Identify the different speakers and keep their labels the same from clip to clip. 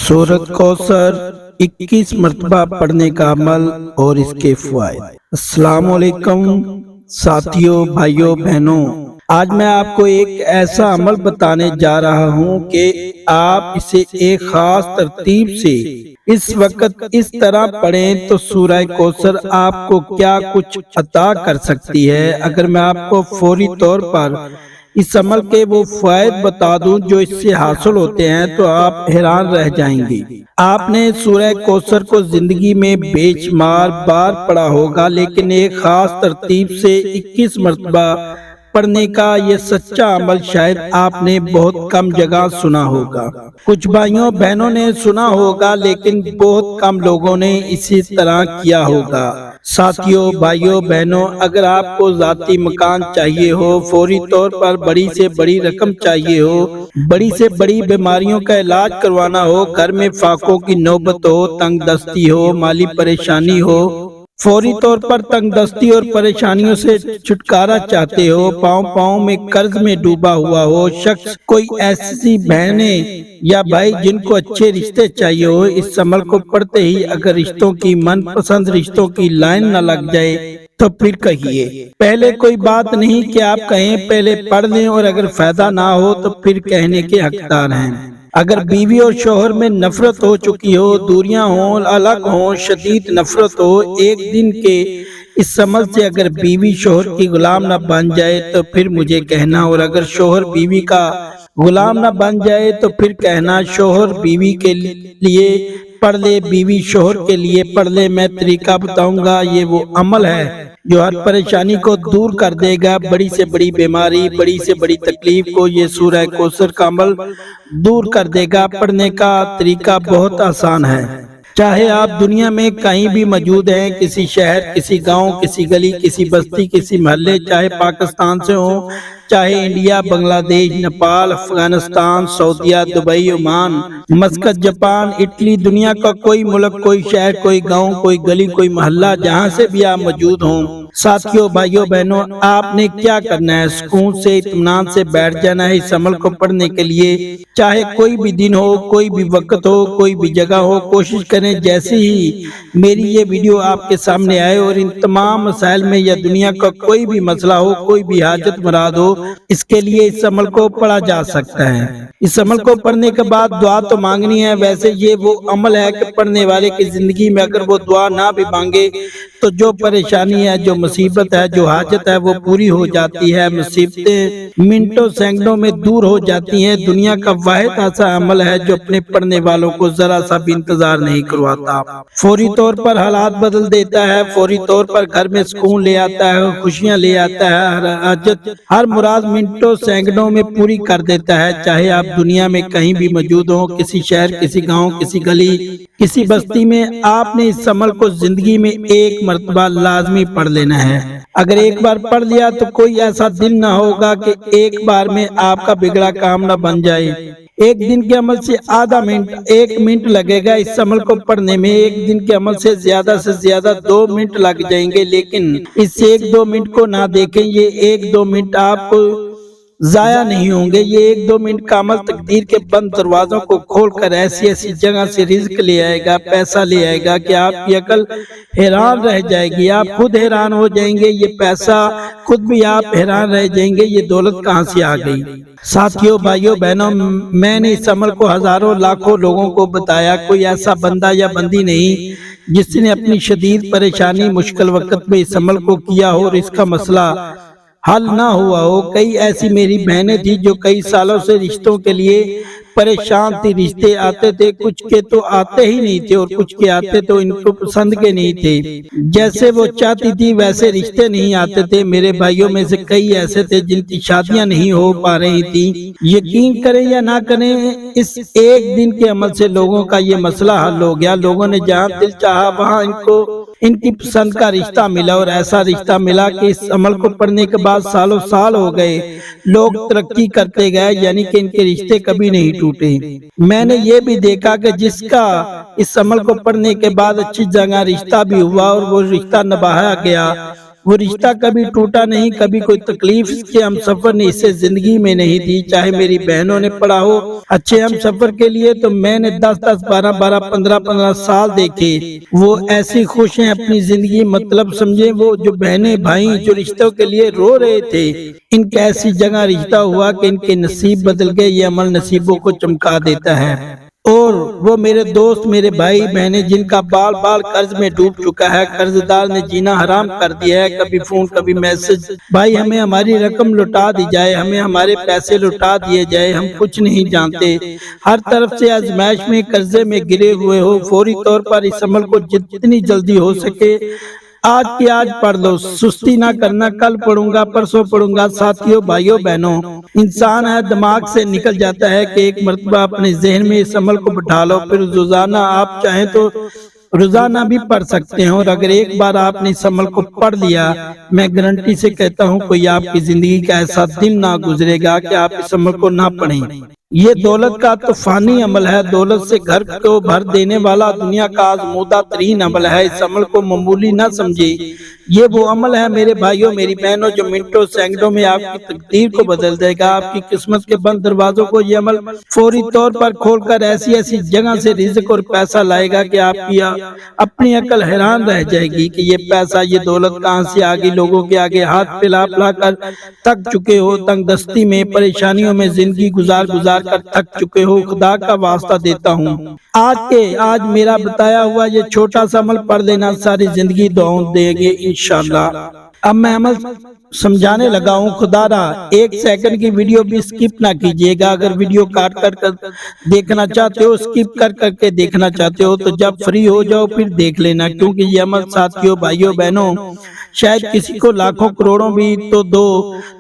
Speaker 1: سورۃ کوثر 21 مرتبہ پڑھنے کا عمل اور اس کے فوائد۔ السلام علیکم ساتھیوں، بھائیوں، بہنوں، آج میں آپ کو ایک ایسا عمل بتانے جا رہا ہوں کہ آپ اسے ایک خاص ترتیب سے اس وقت اس طرح پڑھیں تو سورہ کوثر آپ کو کیا کچھ عطا کر سکتی ہے۔ اگر میں آپ کو فوری طور پر اس عمل کے وہ فوائد بتا دوں جو اس سے حاصل ہوتے ہیں تو آپ حیران رہ جائیں گے۔ آپ نے سورہ کوثر کو زندگی میں بے شمار بار پڑھا ہوگا، لیکن ایک خاص ترتیب سے 21 مرتبہ پڑھنے کا یہ سچا عمل شاید آپ نے بہت کم جگہ سنا ہوگا۔ کچھ بھائیوں بہنوں نے سنا ہوگا، لیکن بہت کم لوگوں نے اسی طرح کیا ہوگا۔ ساتھیوں، بھائیوں، بہنوں، اگر آپ کو ذاتی مکان چاہیے ہو، فوری طور پر بڑی سے بڑی رقم چاہیے ہو، بڑی سے بڑی بیماریوں کا علاج کروانا ہو، گھر میں فاقوں کی نوبت ہو، تنگ دستی ہو، مالی پریشانی ہو، فوری طور پر تنگ دستی اور پریشانیوں سے چھٹکارا چاہتے ہو، پاؤں میں قرض میں ڈوبا ہوا ہو شخص، کوئی ایسی بہنیں یا بھائی جن کو اچھے رشتے چاہیے ہو، اس عمل کو پڑھتے ہی اگر رشتوں کی من پسند رشتوں کی لائن نہ لگ جائے تو پھر کہیے۔ پہلے کوئی بات نہیں کہ آپ کہیں، پہلے پڑھ لیں، اور اگر فائدہ نہ ہو تو پھر کہنے کے حقدار ہیں۔ اگر بیوی اور شوہر میں نفرت ہو چکی ہو، دوریاں ہوں، الگ ہوں، شدید نفرت ہو، ایک دن کے اس عمل سے اگر بیوی شوہر کی غلام نہ بن جائے تو پھر مجھے کہنا، اور اگر شوہر بیوی کا غلام نہ بن جائے تو پھر کہنا۔ شوہر بیوی کے لیے پڑھ لے، بیوی شوہر کے لیے پڑھ لے۔ میں طریقہ بتاؤں گا، یہ وہ عمل ہے جو ہر پریشانی کو دور کر دے گا، بڑی سے بڑی بیماری، بڑی سے بڑی تکلیف کو یہ سورہ کوثر کا عمل دور کر دے گا۔ پڑھنے کا طریقہ بہت آسان ہے۔ چاہے آپ دنیا میں کہیں بھی موجود ہیں، کسی شہر، کسی گاؤں، کسی گلی، کسی بستی، کسی محلے، چاہے پاکستان سے ہوں، چاہے انڈیا، بنگلہ دیش، نیپال، افغانستان، سعودیہ، Dubai, Oman, Muscat, Japan, Italy, دنیا کا کوئی ملک، کوئی شہر، کوئی گاؤں، کوئی گلی، کوئی محلہ، جہاں سے بھی آپ موجود ہوں، ساتھیوں، بھائیوں، بہنوں، آپ نے کیا کرنا ہے؟ سکون سے، اطمینان سے بیٹھ جانا ہے اس عمل کو پڑھنے کے لیے۔ چاہے کوئی بھی دن ہو، کوئی بھی وقت ہو، کوئی بھی جگہ ہو، کوشش کریں جیسے ہی میری یہ ویڈیو آپ کے سامنے آئے اور ان تمام مسائل میں یا دنیا کا کوئی بھی مسئلہ ہو، کوئی بھی حاجت مراد ہو، اس کے لیے اس عمل کو پڑھا جا سکتا ہے۔ اس عمل کو پڑھنے کے بعد دعا تو مانگنی ہے۔ ویسے یہ وہ عمل ہے کہ پڑھنے والے کی زندگی میں اگر وہ دعا نہ بھی مانگے تو جو پریشانی ہے، جو مصیبت ہے، جو حاجت ہے، وہ پوری ہو جاتی ہے۔ مصیبتیں منٹوں سیکنڈوں میں دور ہو جاتی ہیں۔ دنیا کا واحد ایسا عمل ہے جو اپنے پڑھنے والوں کو ذرا سا بھی انتظار نہیں کرواتا، فوری طور پر حالات بدل دیتا ہے، فوری طور پر گھر میں سکون لے آتا ہے، خوشیاں لے آتا ہے، ہر حاجت، ہر مراد منٹوں سیکنڈوں میں پوری کر دیتا ہے۔ چاہے آپ دنیا میں کہیں بھی موجود ہوں، کسی شہر، کسی گاؤں، کسی گلی، کسی بستی میں، آپ نے اس عمل کو زندگی میں ایک مرتبہ لازمی پڑھ لینا ہے۔ اگر ایک بار پڑھ لیا تو کوئی ایسا دن نہ ہوگا کہ ایک بار میں آپ کا بگڑا کام نہ بن جائے۔ ایک دن کے عمل سے آدھا منٹ، 1 منٹ لگے گا اس عمل کو پڑھنے میں۔ ایک دن کے عمل سے زیادہ 2 منٹ لگ جائیں گے، لیکن اس سے 1-2 منٹ کو نہ دیکھیں۔ یہ 1-2 منٹ آپ کو ضائع نہیں ہوں گے۔ یہ 1-2 منٹ کا عمل تقدیر کے بند دروازوں کو کھول کر ایسی جگہ سے رزق لے آئے گا، پیسہ لے آئے گا کہ آپ کی عقل حیران رہ جائے گی۔ آپ خود حیران ہو جائیں گے، یہ پیسہ خود بھی آپ حیران رہ جائیں گے، یہ دولت کہاں سے آ گئی۔ ساتھیوں، بھائیوں، بہنوں، میں نے اس عمل کو ہزاروں لاکھوں لوگوں کو بتایا، کوئی ایسا بندہ یا بندی نہیں جس نے اپنی شدید پریشانی، مشکل وقت میں اس عمل کو کیا ہو اور اس کا مسئلہ حل نہ ہوا ہو۔ کئی ایسی میری بہنیں تھی جو کئی سالوں سے رشتوں کے لیے پریشان تھی۔ رشتے آتے تھے، کچھ کے تو آتے ہی نہیں تھے اور کچھ کے آتے تو ان کو پسند کے نہیں تھے، جیسے وہ چاہتی تھی ویسے رشتے نہیں آتے تھے۔ میرے بھائیوں میں سے کئی ایسے تھے جن کی شادیاں نہیں ہو پا رہی تھیں۔ یقین کریں یا نہ کریں، اس ایک دن کے عمل سے لوگوں کا یہ مسئلہ حل ہو گیا۔ لوگوں نے جہاں دل چاہا وہاں ان کی پسند کا رشتہ ملا، اور ایسا رشتہ ملا کہ اس عمل کو پڑھنے کے بعد سالوں سال ہو گئے، لوگ ترقی کرتے گئے، یعنی کہ ان کے رشتے کبھی نہیں ٹوٹے۔ میں نے یہ بھی دیکھا کہ جس کا اس عمل کو پڑھنے کے بعد اچھی جگہ رشتہ بھی ہوا اور وہ رشتہ نبھایا گیا، وہ رشتہ کبھی ٹوٹا نہیں، کبھی کوئی تکلیف اس کے ہم سفر نے اسے زندگی میں نہیں دی۔ چاہے میری بہنوں نے پڑھا ہو اچھے ہم سفر کے لیے، تو میں نے 10 12 12 15 سال دیکھے۔ وہ ایسی خوش ہیں اپنی زندگی، مطلب سمجھے وہ جو بہنیں بھائی جو رشتوں کے لیے رو رہے تھے، ان کا ایسی جگہ رشتہ ہوا کہ ان کے نصیب بدل گئے۔ یہ عمل نصیبوں کو چمکا دیتا ہے۔ اور وہ میرے دوست، میرے بھائی بہنیں جن کا بال بال قرض میں ڈوب چکا ہے، قرض دار نے جینا حرام کر دیا ہے، کبھی فون کبھی میسج، بھائی ہمیں ہماری رقم لوٹا دی جائے، ہمیں ہمارے پیسے لوٹا دیے جائے، ہم کچھ نہیں جانتے۔ ہر طرف سے آزمائش میں قرضے میں گرے ہوئے ہو، فوری طور پر اس عمل کو جتنی جلدی ہو سکے آج کی آج پڑھ لو، سستی نہ کرنا، کل پڑھوں گا پرسوں پڑھوں گا۔ ساتھیوں بھائیوں بہنوں، انسان ہے دماغ سے نکل جاتا ہے کہ ایک مرتبہ اپنے ذہن میں اس عمل کو بٹھا لو، پھر روزانہ آپ چاہیں تو روزانہ بھی پڑھ سکتے ہیں۔ اور اگر ایک بار آپ نے اس عمل کو پڑھ لیا، میں گارنٹی سے کہتا ہوں کوئی آپ کی زندگی کا ایسا دن نہ گزرے گا کہ آپ اس عمل کو نہ پڑھیں۔ یہ دولت کا تو فانی عمل ہے، دولت سے گھر کو بھر دینے والا دنیا کا آزمودہ ترین عمل ہے۔ اس عمل کو معمولی نہ سمجھے، یہ وہ عمل ہے میرے بھائیوں میری بہنوں جو منٹوں سیکنڈوں میں آپ کی تقدیر کو بدل دے گا۔ آپ کی قسمت کے بند دروازوں کو یہ عمل فوری طور پر کھول کر ایسی جگہ سے رزق اور پیسہ لائے گا کہ آپ کی اپنی عقل حیران رہ جائے گی کہ یہ پیسہ یہ دولت کہاں سے آگے۔ لوگوں کے آگے ہاتھ پھیلا پھیلا کر تھک چکے ہو، تنگ دستی میں پریشانیوں میں زندگی گزار کر تھک چکے ہو، خدا کا واسطہ دیتا ہوں آج میرا بتایا ہوا یہ چھوٹا سا عمل پڑھ لینا، ساری زندگی دعاؤں دیں گے انشاءاللہ۔ اب میں عمل سمجھانے لگا ہوں، خدا رہا 1 سیکنڈ کی ویڈیو بھی سکپ نہ کیجیے گا۔ اگر ویڈیو کاٹ کر دیکھنا چاہتے ہو، سکپ کر کے دیکھنا چاہتے ہو، تو جب فری ہو جاؤ پھر دیکھ لینا، کیونکہ یہ عمل ساتھیوں بھائیوں بہنوں شاید کسی کو لاکھوں کروڑوں بھی تو دو،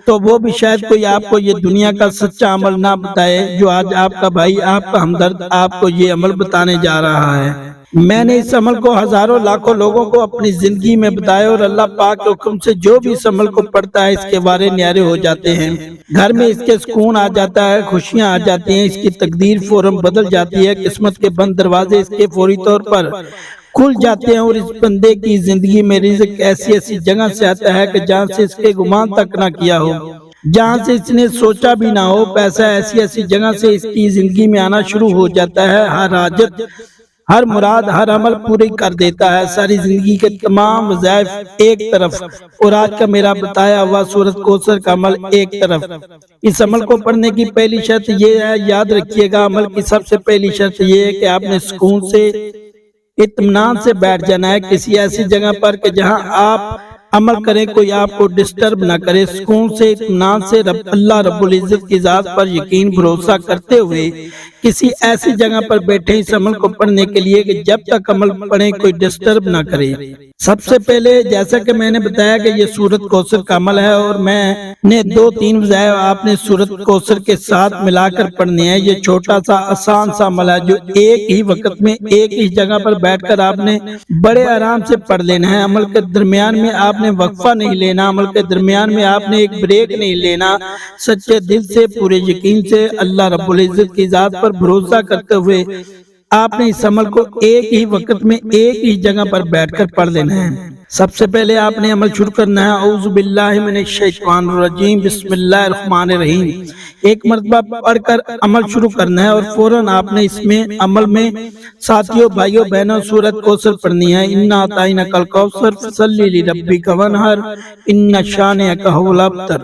Speaker 1: تو وہ بھی شاید کوئی آپ کو یہ دنیا کا سچا عمل نہ بتائے، جو آج آپ کا بھائی آپ کا ہمدرد آپ کو یہ عمل بتانے جا رہا ہے۔ میں نے اس عمل کو ہزاروں لاکھوں لوگوں کو اپنی زندگی میں بتایا، اور اللہ پاک کے حکم سے جو بھی اس عمل کو پڑھتا ہے اس کے وارے نیارے ہو جاتے ہیں، گھر میں اس کے سکون آ جاتا ہے، خوشیاں آ جاتی ہیں، اس کی تقدیر فوراً بدل جاتی ہے، قسمت کے بند دروازے اس کے فوری طور پر کھل جاتے ہیں، اور اس بندے کی زندگی میں رزق ایسی جگہ سے آتا ہے کہ جہاں سے اس کے گمان تک نہ کیا ہو، جہاں سے اس نے سوچا بھی نہ ہو۔ پیسہ ایسی جگہ سے اس کی زندگی میں آنا شروع ہو جاتا ہے، ہر حاجت ہر مراد ہر عمل پوری کر دیتا ہے، ساری زندگی کے تمام وظائف ایک طرف، اور آج کا میرا بتایا ہوا سورۃ کوثر کا عمل ایک طرف۔ اس عمل کو پڑھنے کی پہلی شرط یہ ہے، یاد رکھیے گا، عمل کی سب سے پہلی شرط یہ ہے کہ آپ نے سکون سے اطمینان سے بیٹھ جانا ہے کسی ایسی جگہ پر کہ جہاں آپ عمل کریں کوئی آپ کو ڈسٹرب نہ کرے، سکون سے اطمینان سے اللہ رب العزت کی ذات پر یقین بھروسہ کرتے ہوئے کسی ایسی جگہ پر بیٹھے اس عمل کو پڑھنے کے لیے کہ جب تک عمل پڑھیں کوئی ڈسٹرب نہ کرے۔ سب سے پہلے جیسا کہ میں نے بتایا کہ یہ سورۃ کوثر کا عمل ہے، اور میں نے 2-3 وظائف آپ نے سورۃ کوثر کے ساتھ ملا کر پڑھنے ہیں۔ یہ چھوٹا سا آسان سا عمل ہے جو ایک ہی وقت میں ایک ہی جگہ پر بیٹھ کر آپ نے بڑے آرام سے پڑھ لینا ہے۔ عمل کے درمیان میں آپ نے وقفہ نہیں لینا، عمل کے درمیان میں آپ نے ایک بریک نہیں لینا، سچے دل سے پورے یقین سے اللہ رب العزت کی ذات پر بھروسہ کرتے ہوئے آپ نے اس عمل کو ایک ہی وقت میں ایک ہی جگہ پر بیٹھ کر پڑھ لینا ہے۔ سب سے پہلے آپ نے عمل شروع کرنا ہے، اعوذ باللہ من الشیطان الرجیم، بسم اللہ الرحمن الرحیم، ایک مرتبہ پڑھ کر عمل شروع کرنا ہے، اور فوراً آپ نے اس میں عمل میں ساتھیوں بھائیوں بہنوں سورۃ کوثر پڑھنی ہے۔ انا اعطیناک الکوثر فصلی لربک وانحر ان شانئک ھو الابتر۔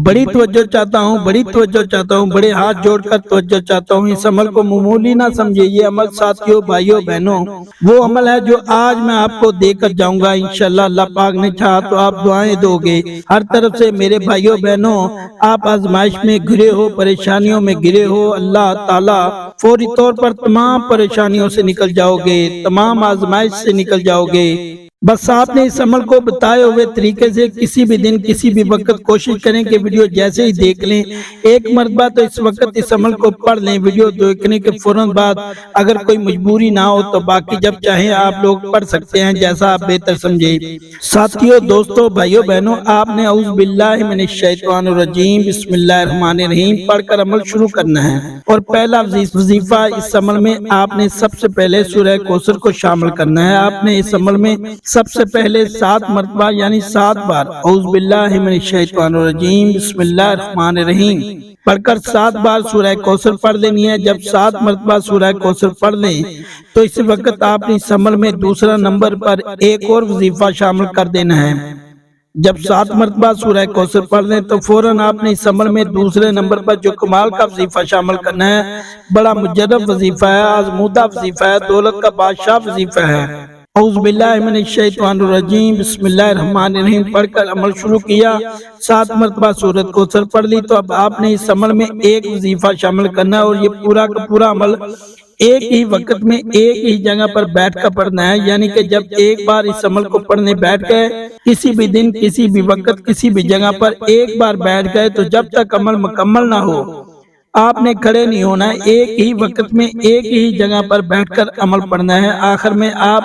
Speaker 1: بڑی توجہ چاہتا ہوں، بڑے ہاتھ جوڑ کر توجہ چاہتا ہوں، اس عمل کو معمولی نہ سمجھے۔ یہ عمل ساتھیوں بھائیوں بہنوں وہ عمل ہے جو آج میں آپ کو دے کر جاؤں گا انشاءاللہ۔ اللہ پاک نے چاہا تو آپ دعائیں دو گے، ہر طرف سے میرے بھائیوں بہنوں آپ آزمائش میں گرے ہو، پریشانیوں میں گرے ہو، اللہ تعالیٰ فوری طور پر تمام پریشانیوں سے نکل جاؤ گے، تمام آزمائش سے نکل جاؤ گے۔ بس آپ نے اس عمل کو بتائے ہوئے طریقے سے کسی بھی دن کسی بھی وقت کوشش کریں کہ ویڈیو جیسے ہی دیکھ لیں ایک مرتبہ تو اس وقت اس عمل کو پڑھ لیں۔ ویڈیو دیکھنے کے فوراً بعد اگر کوئی مجبوری نہ ہو تو باقی جب چاہیں آپ لوگ پڑھ سکتے ہیں، جیسا آپ بہتر سمجھے۔ ساتھیوں دوستوں بھائیوں بہنوں آپ نے اعوذ باللہ من الشیطان الرجیم بسم اللہ الرحمن الرحیم پڑھ کر عمل شروع کرنا ہے، اور پہلا وظیفہ اس عمل میں آپ نے سب سے پہلے سورہ کوثر کو شامل کرنا ہے۔ آپ نے اس عمل میں سب سے پہلے 7 مرتبہ یعنی 7 بار اعوذ باللہ من الشیطان الرجیم بسم اللہ الرحمن الرحیم پڑھ کر 7 بار سورہ کوثر پڑھ لینی ہے۔ جب 7 مرتبہ سورہ کوثر پڑھ لیں تو اس وقت آپ نے اس عمل میں دوسرا نمبر پر ایک اور وظیفہ شامل کر دینا ہے۔ جب 7 مرتبہ سورہ کوثر پڑھ لیں تو فوراً آپ نے اس عمل میں دوسرے نمبر پر جو کمال کا وظیفہ شامل کرنا ہے، بڑا مجرب وظیفہ ہے، آزمودہ وظیفہ ہے، دولت کا بادشاہ وظیفہ ہے۔ اعوذ باللہ من الشیطان الرجیم بسم اللہ الرحمن الرحیم پڑھ کر عمل شروع کیا، 7 مرتبہ سورۃ کوثر پڑھ لی تو اب آپ نے اس عمل میں ایک وظیفہ شامل کرنا ہے، اور یہ پورا کا پورا عمل ایک ہی وقت میں ایک ہی جگہ پر بیٹھ کر پڑھنا ہے۔ یعنی کہ جب ایک بار اس عمل کو پڑھنے بیٹھ گئے، کسی بھی دن کسی بھی وقت کسی بھی جگہ پر ایک بار بیٹھ گئے تو جب تک عمل مکمل نہ ہو آپ نے کھڑے نہیں ہونا ہے، ایک ہی وقت میں ایک ہی جگہ پر بیٹھ کر عمل پڑھنا ہے۔ آخر میں آپ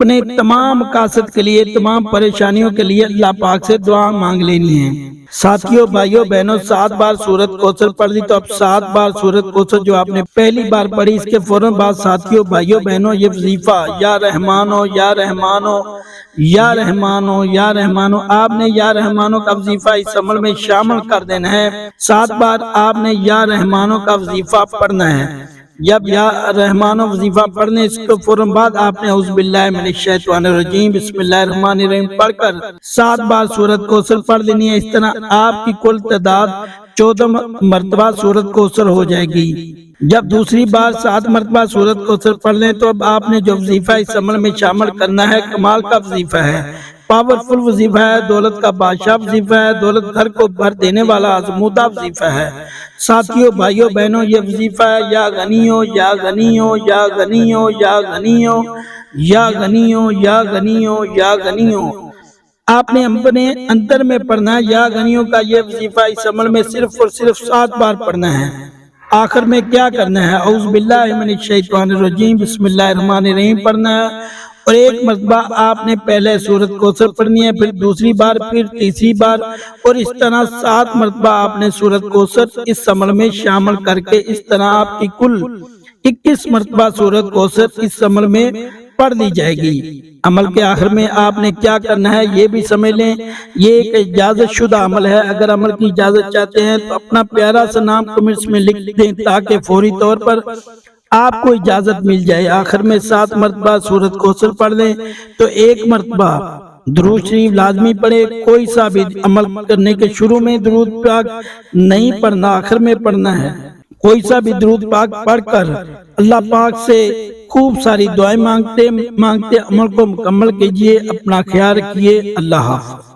Speaker 1: اپنے تمام مقاصد کے لیے، تمام پریشانیوں کے لیے اللہ پاک سے دعا مانگ لینی ہے۔ ساتھیوں، بھائیوں، بہنوں، 7 بار سورۃ کوثر پڑھ لی تو اب 7 بار سورۃ کوثر جو آپ نے پہلی بار پڑھی اس کے فوراً بعد ساتھیوں، بھائیوں، بہنوں، یہ وظیفہ یا رحمانو یا رحمانو یا رحمانو یا رحمانو، آپ نے یا رحمانو کا وظیفہ اس عمل میں شامل کر دینا ہے۔ 7 بار آپ نے یا رحمانو کا وظیفہ پڑھنا ہے۔ جب یا رحمانو وظیفہ پڑھنے اس کے فوراً بعد آپ نے اعوذ باللہ من الشیطان الرجیم بسم اللہ الرحمن الرحیم پڑھ کر 7 بار سورۃ کوثر پڑھ لینی ہے۔ اس طرح آپ کی کل تعداد 14 مرتبہ سورۃ کوثر ہو جائے گی۔ جب دوسری بار 7 مرتبہ سورۃ کوثر پڑھ لیں تو اب آپ نے جو وظیفہ اس عمل میں شامل کرنا ہے کمال کا وظیفہ ہے، پاورفل وظیفہ ہے، دولت کا بادشاہ وظیفہ ہے، دولت گھر کو بھر دینے والا آزمودہ وظیفہ ہے۔ ساتھیوں، بھائیوں، بہنوں، یہ وظیفہ ہے یا غنیو یا غنیو یا غنیو یا غنیو یا غنیو یا غنیو یا غنیو، آپ نے اپنے اندر میں پڑھنا ہے۔ یا غنیو کا یہ وظیفہ اس عمل میں صرف اور صرف 7 بار پڑھنا ہے۔ آخر میں کیا کرنا ہے؟ اعوذ باللہ من الشیطان الرجیم بسم اللہ الرحمن الرحیم پڑھنا ہے، اور ایک مرتبہ آپ نے پہلے سورۃ کوثر پڑھنی ہے، پھر دوسری بار، پھر تیسری بار، اور اس طرح 7 مرتبہ آپ نے سورۃ کوثر اس عمل میں شامل کر کے اس طرح آپ کی کل 21 مرتبہ سورۃ کوثر اس عمل میں پڑھ لی جائے گی۔ عمل کے آخر میں آپ نے کیا کرنا ہے یہ بھی سمجھ لیں، یہ ایک اجازت شدہ عمل ہے۔ اگر عمل کی اجازت چاہتے ہیں تو اپنا پیارا سا نام کمنٹس میں لکھ دیں تاکہ فوری طور پر آپ کو اجازت مل جائے۔ آخر میں 7 مرتبہ سورۃ کوثر پڑھ لیں تو ایک مرتبہ درود شریف لازمی پڑھے۔ کوئی سا بھی عمل کرنے کے شروع میں درود پاک نہیں پڑھنا، آخر میں پڑھنا ہے۔ کوئی سا بھی درود پاک پڑھ کر اللہ پاک سے خوب ساری دعائیں مانگتے عمل کو مکمل کیجئے۔ اپنا خیال رکھیے۔ اللہ حافظ۔